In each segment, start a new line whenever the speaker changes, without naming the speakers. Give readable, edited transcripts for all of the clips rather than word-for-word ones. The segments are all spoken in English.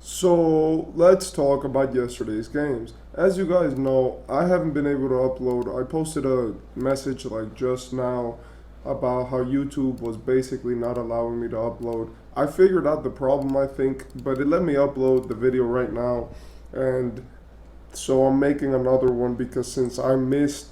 So let's talk about yesterday's games. As you guys know, I haven't been able to upload. I posted a message like just now about how YouTube was basically not allowing me to upload. I figured out the problem, I think, but it let me upload the video right now. And so I'm making another one because since I missed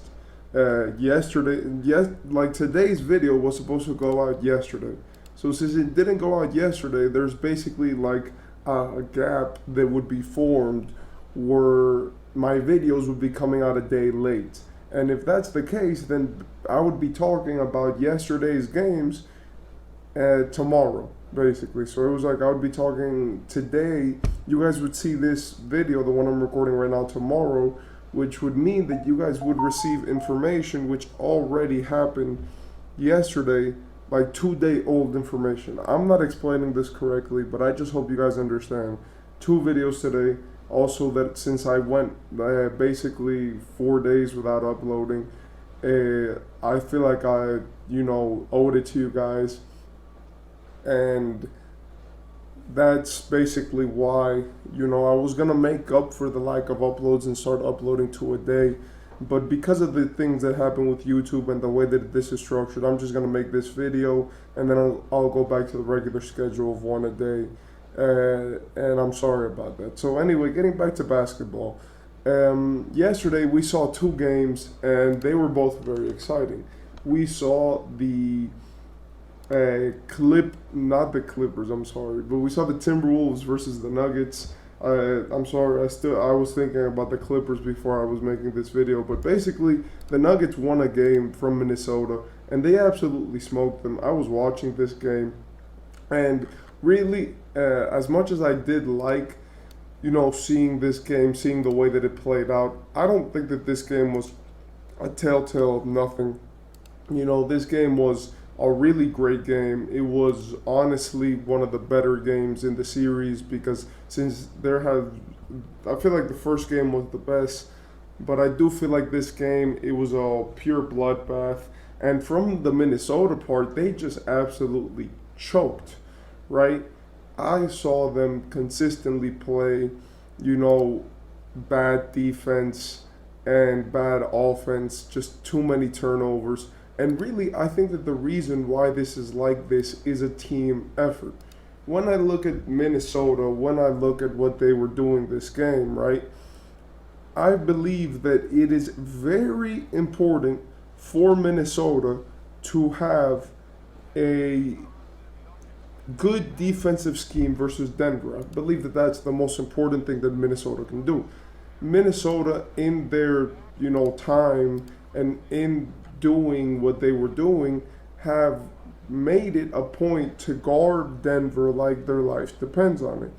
yesterday, yes, like today's video was supposed to go out yesterday. So since it didn't go out yesterday, there's basically like a gap that would be formed where my videos would be coming out a day late. And if that's the case, then I would be talking about yesterday's games tomorrow, basically. So it was like I would be talking today. You guys would see this video, the one I'm recording right now, tomorrow, which would mean that you guys would receive information which already happened yesterday, like 2 day old information. I'm not explaining this correctly, but I just hope you guys understand. Two videos today. Also, that since I went basically 4 days without uploading, I feel like I owed it to you guys. And that's basically why, I was gonna make up for the lack of uploads and start uploading two a day. But because of the things that happen with YouTube and the way that this is structured, I'm just gonna make this video and then I'll go back to the regular schedule of one a day. And I'm sorry about that. So anyway, getting back to basketball. Yesterday we saw two games and they were both very exciting. We saw the not the Clippers, I'm sorry, but we saw the Timberwolves versus the Nuggets. I'm sorry, I was thinking about the Clippers before I was making this video, but basically the Nuggets won a game from Minnesota and they absolutely smoked them. I was watching this game and really, as much as I did like, seeing this game, seeing the way that it played out, I don't think that this game was a telltale of nothing. This game was a really great game. It was honestly one of the better games in the series because I feel like the first game was the best, but I do feel like this game, it was a pure bloodbath. And from the Minnesota part, they just absolutely choked, right? I saw them consistently play, bad defense and bad offense, just too many turnovers. And really, I think that the reason why this is like this is a team effort. When I look at Minnesota, when I look at what they were doing this game, right, I believe that it is very important for Minnesota to have a good defensive scheme versus Denver. I believe that that's the most important thing that Minnesota can do. Minnesota, in their time and in doing what they were doing, have made it a point to guard Denver like their life depends on it.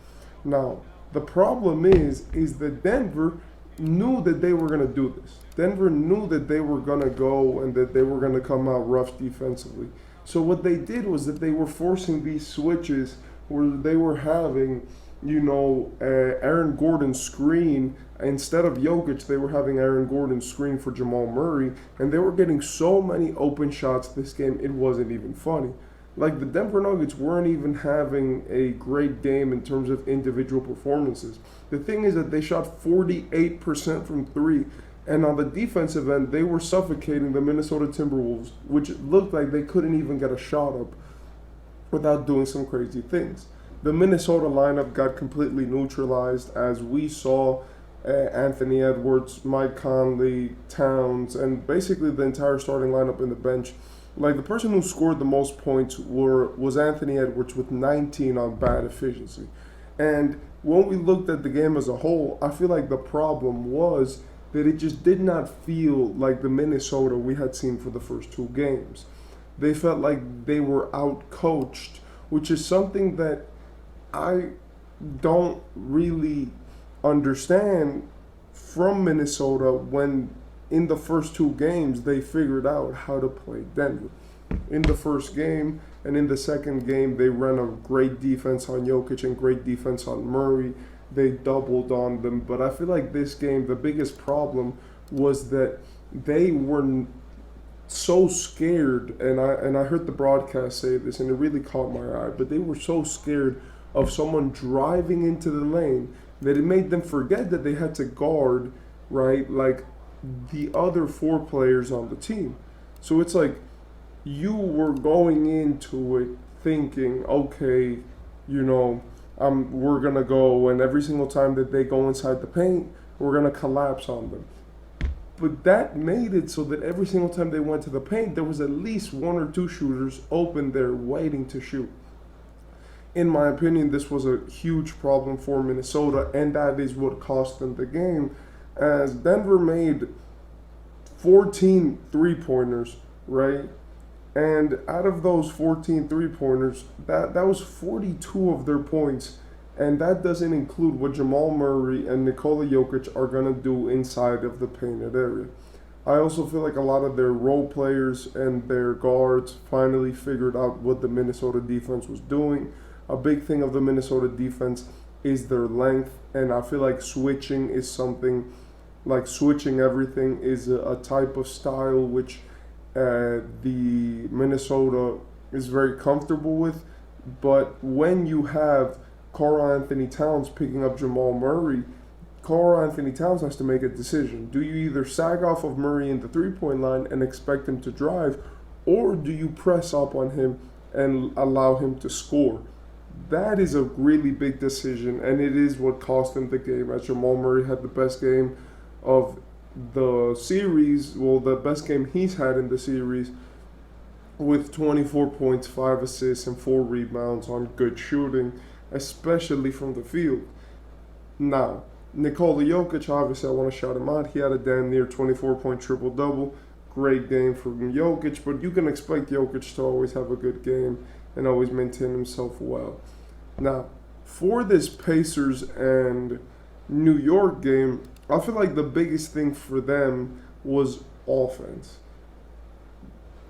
Now, the problem is that Denver knew that they were going to do this. Denver knew that they were going to go and that they were going to come out rough defensively. So what they did was that they were forcing these switches where they were having, Aaron Gordon screen. Instead of Jokic, they were having Aaron Gordon screen for Jamal Murray. And they were getting so many open shots this game, it wasn't even funny. Like, the Denver Nuggets weren't even having a great game in terms of individual performances. The thing is that they shot 48% from three. And on the defensive end, they were suffocating the Minnesota Timberwolves, which looked like they couldn't even get a shot up without doing some crazy things. The Minnesota lineup got completely neutralized as we saw Anthony Edwards, Mike Conley, Towns, and basically the entire starting lineup in the bench. Like, the person who scored the most points was Anthony Edwards with 19 on bad efficiency. And when we looked at the game as a whole, I feel like the problem was that it just did not feel like the Minnesota we had seen for the first two games. They felt like they were out-coached, which is something that I don't really understand from Minnesota when in the first two games they figured out how to play Denver. In the first game and in the second game, they ran a great defense on Jokic and great defense on Murray. They doubled on them. But I feel like this game, the biggest problem was that they were so scared, and I heard the broadcast say this, and it really caught my eye, but they were so scared of someone driving into the lane that it made them forget that they had to guard, right, like the other four players on the team. So it's like you were going into it thinking, okay, you know, we're gonna go, and every single time that they go inside the paint, we're gonna collapse on them. But that made it so that every single time they went to the paint, there was at least one or two shooters open there waiting to shoot. In my opinion, this was a huge problem for Minnesota, and that is what cost them the game, as Denver made 14 three-pointers, right? And out of those 14 three-pointers, that was 42 of their points. And that doesn't include what Jamal Murray and Nikola Jokic are going to do inside of the painted area. I also feel like a lot of their role players and their guards finally figured out what the Minnesota defense was doing. A big thing of the Minnesota defense is their length. And I feel like switching is something, like switching everything is a type of style which the Minnesota is very comfortable with. But when you have Karl Anthony Towns picking up Jamal Murray, Karl Anthony Towns has to make a decision. Do you either sag off of Murray in the three-point line and expect him to drive, or do you press up on him and allow him to score? That is a really big decision, and it is what cost him the game, as Jamal Murray had the best game of the series, well, the best game he's had in the series, with 24 points, 5 assists, and 4 rebounds on good shooting, especially from the field. Now, Nikola Jokic, obviously I want to shout him out. He had a damn near 24-point triple-double. Great game from Jokic, but you can expect Jokic to always have a good game and always maintain himself well. Now, for this Pacers and New York game, I feel like the biggest thing for them was offense.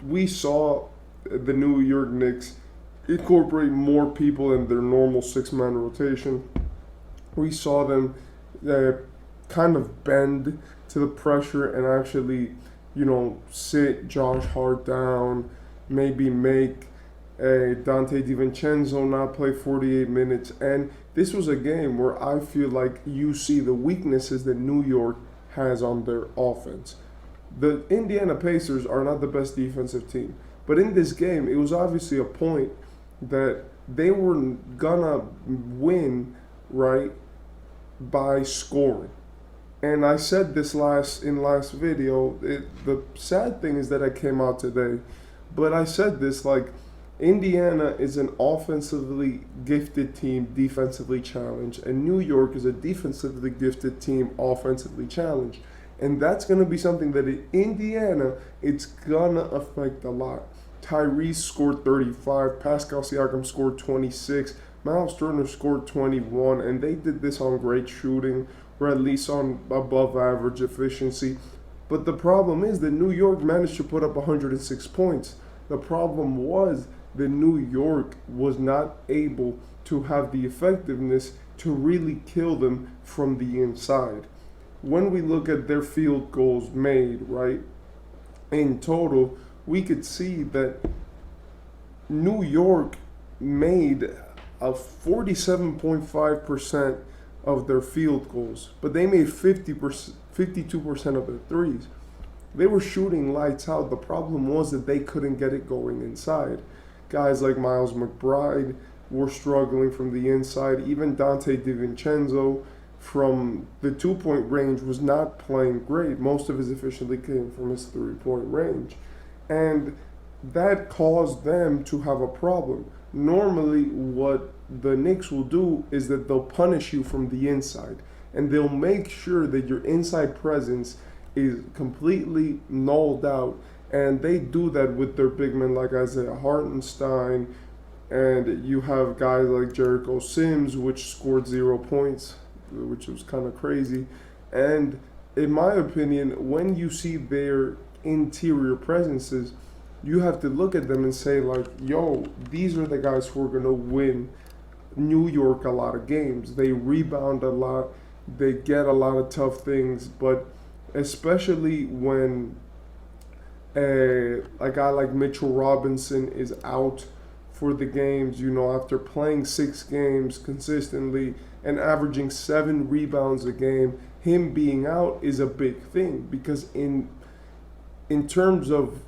We saw the New York Knicks incorporate more people in their normal six-man rotation. We saw them kind of bend to the pressure and actually, sit Josh Hart down, maybe make Dante DiVincenzo not play 48 minutes. And this was a game where I feel like you see the weaknesses that New York has on their offense. The Indiana Pacers are not the best defensive team. But in this game, it was obviously a point that they were gonna win, right, by scoring. And I said this last video. The sad thing is that I came out today, but I said this, like, Indiana is an offensively gifted team, defensively challenged, and New York is a defensively gifted team, offensively challenged. And that's going to be something that in Indiana, it's going to affect a lot. Tyrese scored 35, Pascal Siakam scored 26, Miles Turner scored 21, and they did this on great shooting, or at least on above average efficiency. But the problem is that New York managed to put up 106 points. The problem was that New York was not able to have the effectiveness to really kill them from the inside. When we look at their field goals made, right, in total, we could see that New York made a 47.5% of their field goals, but they made 52% of their threes. They were shooting lights out. The problem was that they couldn't get it going inside. Guys like Miles McBride were struggling from the inside. Even Dante DiVincenzo from the two-point range was not playing great. Most of his efficiency came from his three-point range. And that caused them to have a problem. Normally, what the Knicks will do is that they'll punish you from the inside. And they'll make sure that your inside presence is completely nulled out. And they do that with their big men like Isaiah Hartenstein. And you have guys like Jericho Sims, which scored 0 points, which was kind of crazy. And in my opinion, when you see their interior presences, you have to look at them and say, like, yo, these are the guys who are going to win New York a lot of games. They rebound a lot. They get a lot of tough things. But especially when a guy like Mitchell Robinson is out for the games, after playing 6 games consistently and averaging 7 rebounds a game, him being out is a big thing because in terms of,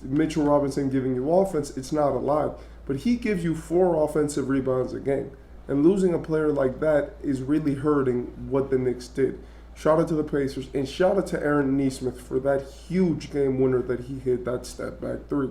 Mitchell Robinson giving you offense, it's not a lot. But he gives you 4 offensive rebounds a game. And losing a player like that is really hurting what the Knicks did. Shout out to the Pacers, and shout out to Aaron Nesmith for that huge game winner that he hit, that step back 3.